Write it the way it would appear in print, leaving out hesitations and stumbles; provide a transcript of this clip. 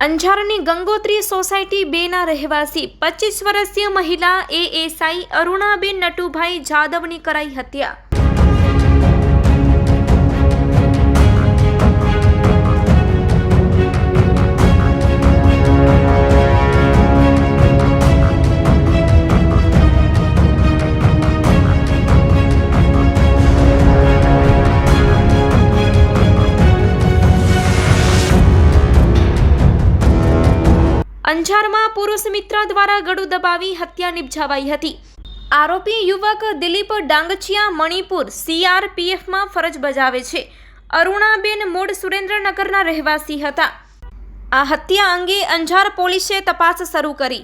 અંજારની Gangotri society 2ના રહેવાસી 25 વર્ષીય મહિલા એએસઆઈ અરુણાબેન નટુભાઈ જાદવની કરાઈ હત્યા। અંજારમાં પુરુષ મિત્ર દ્વારા ગળું દબાવી હત્યા નિપજાવાઈ હતી। આરોપી યુવક દિલીપ ડાંગચિયા મણિપુર સીઆરપીએફમાં ફરજ બજાવે છે। અરુણાબેન મૂળ સુરેન્દ્રનગરના રહેવાસી હતા। આ હત્યા અંગે અંજાર પોલીસે તપાસ શરૂ કરી।